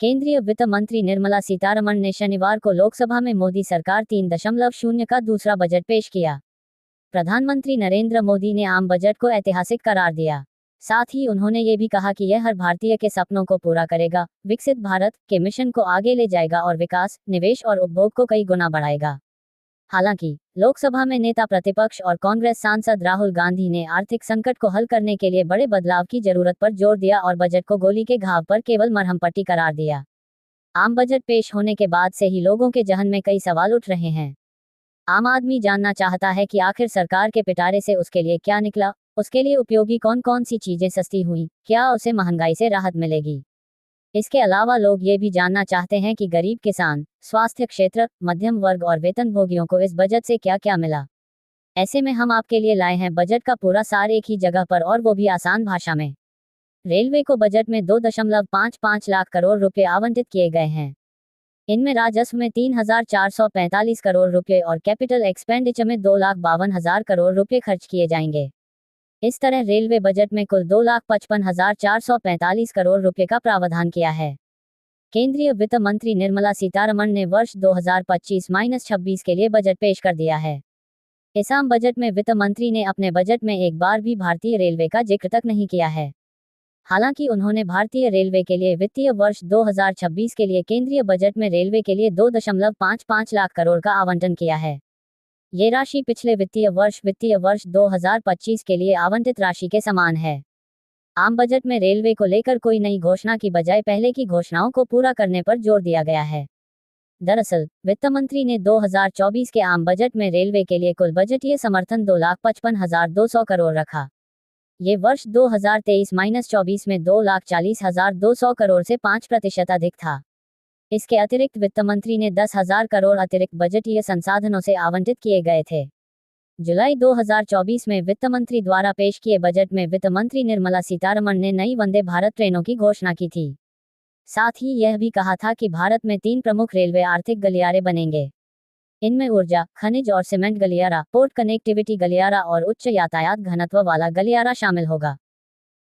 केंद्रीय वित्त मंत्री निर्मला सीतारमण ने शनिवार को लोकसभा में मोदी सरकार 3.0 का दूसरा बजट पेश किया। प्रधानमंत्री नरेंद्र मोदी ने आम बजट को ऐतिहासिक करार दिया। साथ ही उन्होंने ये भी कहा कि यह हर भारतीय के सपनों को पूरा करेगा, विकसित भारत के मिशन को आगे ले जाएगा और विकास, निवेश और उपभोग को कई गुना बढ़ाएगा। हालांकि लोकसभा में नेता प्रतिपक्ष और कांग्रेस सांसद राहुल गांधी ने आर्थिक संकट को हल करने के लिए बड़े बदलाव की जरूरत पर जोर दिया और बजट को गोली के घाव पर केवल मरहम पट्टी करार दिया। आम बजट पेश होने के बाद से ही लोगों के जहन में कई सवाल उठ रहे हैं। आम आदमी जानना चाहता है कि आखिर सरकार के पिटारे से उसके लिए क्या निकला, उसके लिए उपयोगी कौन कौन सी चीजें सस्ती हुई, क्या उसे महंगाई से राहत मिलेगी। इसके अलावा लोग ये भी जानना चाहते हैं कि गरीब किसान, स्वास्थ्य क्षेत्र, मध्यम वर्ग और वेतनभोगियों को इस बजट से क्या क्या मिला। ऐसे में हम आपके लिए लाए हैं बजट का पूरा सार एक ही जगह पर, और वो भी आसान भाषा में। रेलवे को बजट में 2.55 लाख करोड़ रुपए आवंटित किए गए हैं। इनमें राजस्व में 3,445 करोड़ रुपए और कैपिटल एक्सपेंडिचर में 2,52,000 करोड़ रुपए खर्च किए जाएंगे। इस तरह रेलवे बजट में कुल 2,55,445 करोड़ रुपए का प्रावधान किया है। केंद्रीय वित्त मंत्री निर्मला सीतारमण ने वर्ष 2025-26 के लिए बजट पेश कर दिया है। इस आम बजट में वित्त मंत्री ने अपने बजट में एक बार भी भारतीय रेलवे का जिक्र तक नहीं किया है। हालांकि उन्होंने भारतीय रेलवे के लिए वित्तीय वर्ष 2026 के लिए केंद्रीय बजट में रेलवे के लिए 2.55 लाख करोड़ का आवंटन किया है। ये राशि पिछले वित्तीय वर्ष 2025 के लिए आवंटित राशि के समान है। आम बजट में रेलवे को लेकर कोई नई घोषणा की बजाय पहले की घोषणाओं को पूरा करने पर जोर दिया गया है। दरअसल वित्त मंत्री ने 2024 के आम बजट में रेलवे के लिए कुल बजटीय समर्थन 2,55,200 करोड़ रखा। ये वर्ष 2023-24 में 2,40,200 करोड़ से 5% अधिक था। इसके अतिरिक्त वित्त मंत्री ने 10,000 करोड़ अतिरिक्त बजटीय संसाधनों से आवंटित किए गए थे। जुलाई 2024 में वित्त मंत्री द्वारा पेश किए बजट में वित्त मंत्री निर्मला सीतारमण ने नई वंदे भारत ट्रेनों की घोषणा की थी। साथ ही यह भी कहा था कि भारत में 3 प्रमुख रेलवे आर्थिक गलियारे बनेंगे। इनमें ऊर्जा, खनिज और सीमेंट गलियारा, पोर्ट कनेक्टिविटी गलियारा और उच्च यातायात घनत्व वाला गलियारा शामिल होगा।